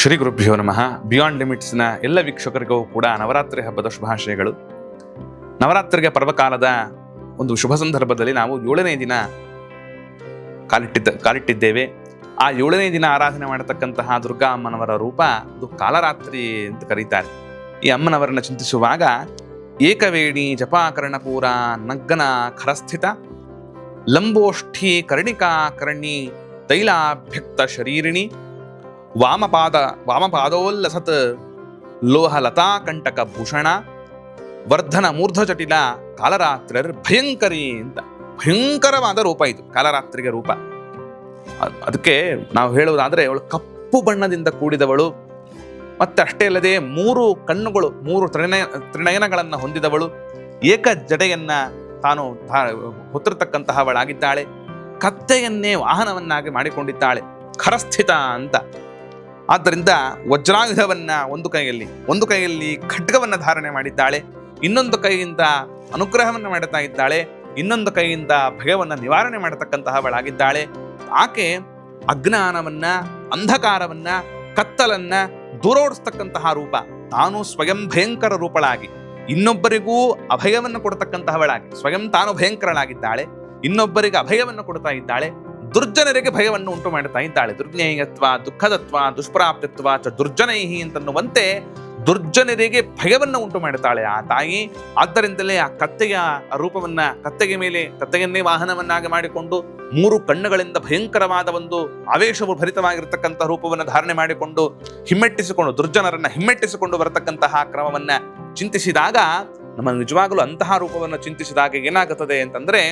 ಶ್ರೀ ಗುರುಭ್ಯೋ ನಮಃ. ಬಿಯಾಂಡ್ ಲಿಮಿಟ್ಸ್ನ ಎಲ್ಲ ವೀಕ್ಷಕರಿಗೂ ಕೂಡ ನವರಾತ್ರಿ ಹಬ್ಬದ ಶುಭಾಶಯಗಳು. ನವರಾತ್ರಿಗೆ ಪರ್ವಕಾಲದ ಒಂದು ಶುಭ ಸಂದರ್ಭದಲ್ಲಿ ನಾವು 7ನೇ ದಿನ ಕಾಲಿಟ್ಟಿದ್ದೇವೆ. ಆ 7ನೇ ದಿನ ಆರಾಧನೆ ಮಾಡತಕ್ಕಂತಹ ದುರ್ಗಾ ಅಮ್ಮನವರ ರೂಪ ಅದು ಕಾಲರಾತ್ರಿ ಅಂತ ಕರೀತಾರೆ. ಈ ಅಮ್ಮನವರನ್ನು ಚಿಂತಿಸುವಾಗ ಏಕವೇಣಿ ಜಪಾಕರ್ಣಪೂರ ನಗ್ಗನ ಖರಸ್ಥಿತ ಲಂಬೋಷ್ಠಿ ಕರ್ಣಿಕಾ ಕರ್ಣಿ ತೈಲಾಭ್ಯಕ್ತ ಶರೀರಿಣಿ ವಾಮಪಾದೋಲ್ಲಸತ್ ಲೋಹಲತಾ ಕಂಟಕ ಭೂಷಣ ವರ್ಧನ ಮೂರ್ಧಜಟಿಲ ಕಾಲರಾತ್ರಿರ್ ಭಯಂಕರಿ ಅಂತ. ಭಯಂಕರವಾದ ರೂಪ ಇದು ಕಾಲರಾತ್ರಿಗೆ ರೂಪ. ಅದಕ್ಕೆ ನಾವು ಹೇಳುವುದಾದ್ರೆ ಅವಳು ಕಪ್ಪು ಬಣ್ಣದಿಂದ ಕೂಡಿದವಳು, ಮತ್ತೆ ಅಷ್ಟೇ ಅಲ್ಲದೆ 3 ಕಣ್ಣುಗಳು, 3 ತ್ರಿನಯನಗಳನ್ನು ಹೊಂದಿದವಳು, ಏಕ ಜಡೆಯನ್ನ ತಾನು ಹೊತ್ತಿರತಕ್ಕಂತಹವಳಾಗಿದ್ದಾಳೆ. ಕತ್ತೆಯನ್ನೇ ವಾಹನವನ್ನಾಗಿ ಮಾಡಿಕೊಂಡಿದ್ದಾಳೆ, ಖರಸ್ಥಿತ ಅಂತ. ಆದ್ದರಿಂದ ವಜ್ರಾಯುಧವನ್ನ ಒಂದು ಕೈಯಲ್ಲಿ ಖಡ್ಗವನ್ನ ಧಾರಣೆ ಮಾಡಿದ್ದಾಳೆ, ಇನ್ನೊಂದು ಕೈಯಿಂದ ಅನುಗ್ರಹವನ್ನು ಮಾಡುತ್ತಾ ಇದ್ದಾಳೆ, ಇನ್ನೊಂದು ಕೈಯಿಂದ ಭಯವನ್ನ ನಿವಾರಣೆ ಮಾಡತಕ್ಕಂತಹವಳಾಗಿದ್ದಾಳೆ. ಆಕೆ ಅಜ್ಞಾನವನ್ನ, ಅಂಧಕಾರವನ್ನ, ಕತ್ತಲನ್ನ ದೂರೋಡಿಸ್ತಕ್ಕಂತಹ ರೂಪ. ತಾನು ಸ್ವಯಂ ಭಯಂಕರ ರೂಪಳಾಗಿ ಇನ್ನೊಬ್ಬರಿಗೂ ಅಭಯವನ್ನು ಕೊಡತಕ್ಕಂತಹವಳಾಗಿ ಸ್ವಯಂ ತಾನು ಭಯಂಕರಳಾಗಿದ್ದಾಳೆ, ಇನ್ನೊಬ್ಬರಿಗೆ ಅಭಯವನ್ನು ಕೊಡ್ತಾ ಇದ್ದಾಳೆ, ದುರ್ಜನರಿಗೆ ಭಯವನ್ನು ಉಂಟು ಮಾಡುತ್ತಾ ಇದ್ದಾಳೆ. ದುರ್ಜ್ಞೇಯತ್ವ ದುಃಖದತ್ವ ದುಷ್ಪ್ರಾಪ್ತಿತ್ವ ಚ ದುರ್ಜನೈಹಿ ಅಂತನ್ನುವಂತೆ ದುರ್ಜನರಿಗೆ ಭಯವನ್ನು ಉಂಟು ಮಾಡುತ್ತಾಳೆ ಆ ತಾಯಿ. ಆದ್ದರಿಂದಲೇ ಆ ಕತ್ತೆಯ ರೂಪವನ್ನ, ಕತ್ತೆಯನ್ನೇ ವಾಹನವನ್ನಾಗಿ ಮಾಡಿಕೊಂಡು 3 ಕಣ್ಣುಗಳಿಂದ ಭಯಂಕರವಾದ ಒಂದು ಆವೇಶವು ಭರಿತವಾಗಿರತಕ್ಕಂಥ ರೂಪವನ್ನು ಧಾರಣೆ ಮಾಡಿಕೊಂಡು ದುರ್ಜನರನ್ನ ಹಿಮ್ಮೆಟ್ಟಿಸಿಕೊಂಡು ಬರತಕ್ಕಂತಹ ಕ್ರಮವನ್ನ ಚಿಂತಿಸಿದಾಗ, ನಮ್ಮ ನಿಜವಾಗಲೂ ಅಂತಹ ರೂಪವನ್ನು ಚಿಂತಿಸಿದಾಗ ಏನಾಗುತ್ತದೆ ಅಂತಂದ್ರೆ,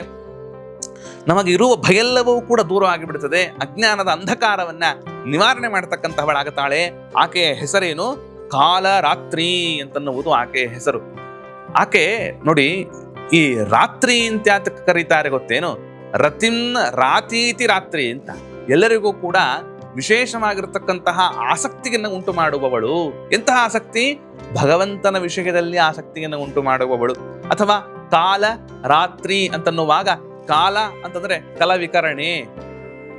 ನಮಗೆ ಇರುವ ಭಯೆಲ್ಲವೂ ಕೂಡ ದೂರ ಆಗಿಬಿಡುತ್ತದೆ. ಅಜ್ಞಾನದ ಅಂಧಕಾರವನ್ನ ನಿವಾರಣೆ ಮಾಡತಕ್ಕಂತಹವಳಾಗುತ್ತಾಳೆ. ಆಕೆಯ ಹೆಸರೇನು? ಕಾಲರಾತ್ರಿ ಅಂತನ್ನುವುದು ಆಕೆಯ ಹೆಸರು. ಆಕೆ ನೋಡಿ, ಈ ರಾತ್ರಿ ಅಂತ ಕರೀತಾರೆ ಗೊತ್ತೇನು? ರಾತೀತಿ ರಾತ್ರಿ ಅಂತ. ಎಲ್ಲರಿಗೂ ಕೂಡ ವಿಶೇಷವಾಗಿರತಕ್ಕಂತಹ ಆಸಕ್ತಿಯನ್ನು ಉಂಟು ಮಾಡುವವಳು. ಎಂತಹ ಆಸಕ್ತಿ? ಭಗವಂತನ ವಿಷಯದಲ್ಲಿ ಆಸಕ್ತಿಯನ್ನು ಉಂಟು ಮಾಡುವವಳು. ಅಥವಾ ಕಾಲ ರಾತ್ರಿ ಅಂತನ್ನುವಾಗ, ಕಾಲ ಅಂತಂದ್ರೆ ಕಲವಿಕರಣೆ,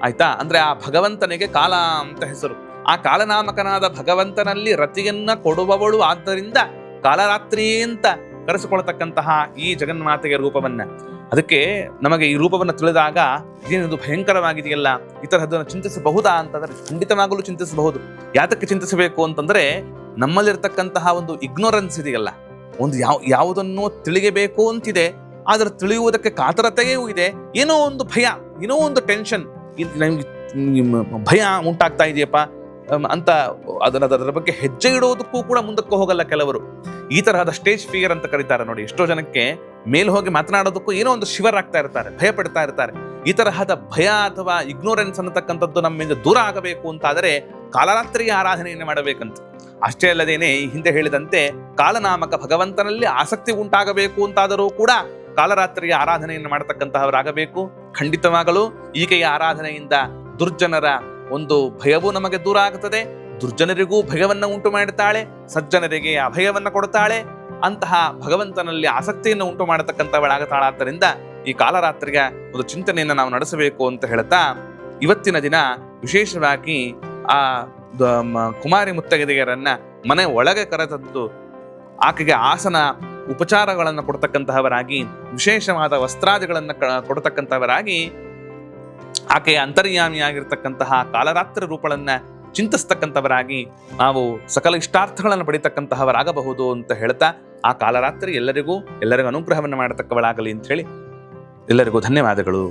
ಆಯ್ತಾ? ಅಂದ್ರೆ ಆ ಭಗವಂತನಿಗೆ ಕಾಲ ಅಂತ ಹೆಸರು. ಆ ಕಾಲನಾಮಕನಾದ ಭಗವಂತನಲ್ಲಿ ರತಿಯನ್ನ ಕೊಡುವವಳು. ಆದ್ದರಿಂದ ಕಾಲರಾತ್ರಿ ಅಂತ ಕರೆಸಿಕೊಳ್ತಕ್ಕಂತಹ ಈ ಜಗನ್ಮಾತೆಯ ರೂಪವನ್ನ, ಅದಕ್ಕೆ ನಮಗೆ ಈ ರೂಪವನ್ನು ತಿಳಿದಾಗ ಇದೇನಿದು ಭಯಂಕರವಾಗಿದೆಯಲ್ಲ, ಈ ತರಹದನ್ನು ಚಿಂತಿಸಬಹುದಾ ಅಂತಂದ್ರೆ ಖಂಡಿತವಾಗಲೂ ಚಿಂತಿಸಬಹುದು. ಯಾತಕ್ಕೆ ಚಿಂತಿಸಬೇಕು ಅಂತಂದ್ರೆ, ನಮ್ಮಲ್ಲಿರ್ತಕ್ಕಂತಹ ಒಂದು ಇಗ್ನೋರೆನ್ಸ್ ಇದೆಯಲ್ಲ, ಒಂದು ಯಾವುದನ್ನು ತಿಳಿಯಬೇಕು ಅಂತಿದೆ, ಆದ್ರೆ ತಿಳಿಯುವುದಕ್ಕೆ ಕಾತರತೆಯೂ ಇದೆ. ಏನೋ ಒಂದು ಭಯ, ಏನೋ ಒಂದು ಟೆನ್ಷನ್, ನಮ್ಗೆ ಭಯ ಉಂಟಾಗ್ತಾ ಇದೆಯಪ್ಪ ಅಂತ ಅದರ ಬಗ್ಗೆ ಹೆಜ್ಜೆ ಇಡೋದಕ್ಕೂ ಕೂಡ ಮುಂದಕ್ಕೆ ಹೋಗಲ್ಲ ಕೆಲವರು. ಈ ತರಹದ ಸ್ಟೇಜ್ ಫಿಯರ್ ಅಂತ ಕರೀತಾರೆ ನೋಡಿ. ಎಷ್ಟೋ ಜನಕ್ಕೆ ಮೇಲ್ ಹೋಗಿ ಮಾತನಾಡೋದಕ್ಕೂ ಏನೋ ಒಂದು ಶಿವರ್ ಆಗ್ತಾ ಇರ್ತಾರೆ, ಭಯ ಪಡ್ತಾ ಇರ್ತಾರೆ. ಈ ತರಹದ ಭಯ ಅಥವಾ ಇಗ್ನೋರೆನ್ಸ್ ಅನ್ನತಕ್ಕಂಥದ್ದು ನಮ್ಮಿಂದ ದೂರ ಆಗಬೇಕು ಅಂತಾದರೆ ಕಾಲರಾತ್ರಿಯ ಆರಾಧನೆಯನ್ನು ಮಾಡಬೇಕಂತ. ಅಷ್ಟೇ ಅಲ್ಲದೇನೆ ಈ ಹಿಂದೆ ಹೇಳಿದಂತೆ ಕಾಲನಾಮಕ ಭಗವಂತನಲ್ಲಿ ಆಸಕ್ತಿ ಉಂಟಾಗಬೇಕು ಅಂತಾದರೂ ಕೂಡ ಕಾಲರಾತ್ರಿಯ ಆರಾಧನೆಯನ್ನು ಮಾಡತಕ್ಕಂತಹವರಾಗಬೇಕು. ಖಂಡಿತವಾಗಲು ಈಕೆಯ ಆರಾಧನೆಯಿಂದ ದುರ್ಜನರ ಒಂದು ಭಯವೂ ನಮಗೆ ದೂರ ಆಗುತ್ತದೆ. ದುರ್ಜನರಿಗೂ ಭಯವನ್ನು ಉಂಟು ಮಾಡುತ್ತಾಳೆ, ಸಜ್ಜನರಿಗೆ ಅಭಯವನ್ನ ಕೊಡುತ್ತಾಳೆ. ಅಂತಹ ಭಗವಂತನಲ್ಲಿ ಆಸಕ್ತಿಯನ್ನು ಉಂಟು ಮಾಡತಕ್ಕಂಥವಳಾಗುತ್ತಾಳೆ. ಆದ್ದರಿಂದ ಈ ಕಾಲರಾತ್ರಿಯ ಒಂದು ಚಿಂತನೆಯನ್ನು ನಾವು ನಡೆಸಬೇಕು ಅಂತ ಹೇಳ್ತಾ, ಇವತ್ತಿನ ದಿನ ವಿಶೇಷವಾಗಿ ಆ ಕುಮಾರಿ ಮುತ್ತೈದೆಯರನ್ನ ಮನೆ ಒಳಗೆ ಕರೆತಂದು ಆಕೆಗೆ ಆಸನ ಉಪಚಾರಗಳನ್ನು ಕೊಡ್ತಕ್ಕಂತಹವರಾಗಿ, ವಿಶೇಷವಾದ ವಸ್ತ್ರಾದಿಗಳನ್ನು ಕೊಡ್ತಕ್ಕಂಥವರಾಗಿ, ಆಕೆಯ ಅಂತರ್ಯಾಮಿಯಾಗಿರ್ತಕ್ಕಂತಹ ಕಾಲರಾತ್ರಿ ರೂಪಗಳನ್ನ ಚಿಂತಿಸ್ತಕ್ಕಂಥವರಾಗಿ ನಾವು ಸಕಲ ಇಷ್ಟಾರ್ಥಗಳನ್ನು ಪಡಿತಕ್ಕಂತಹವರಾಗಬಹುದು ಅಂತ ಹೇಳ್ತಾ, ಆ ಕಾಲರಾತ್ರಿ ಎಲ್ಲರಿಗೂ ಅನುಗ್ರಹವನ್ನು ಮಾಡತಕ್ಕವಳಾಗಲಿ ಅಂತ ಹೇಳಿ ಎಲ್ಲರಿಗೂ ಧನ್ಯವಾದಗಳು.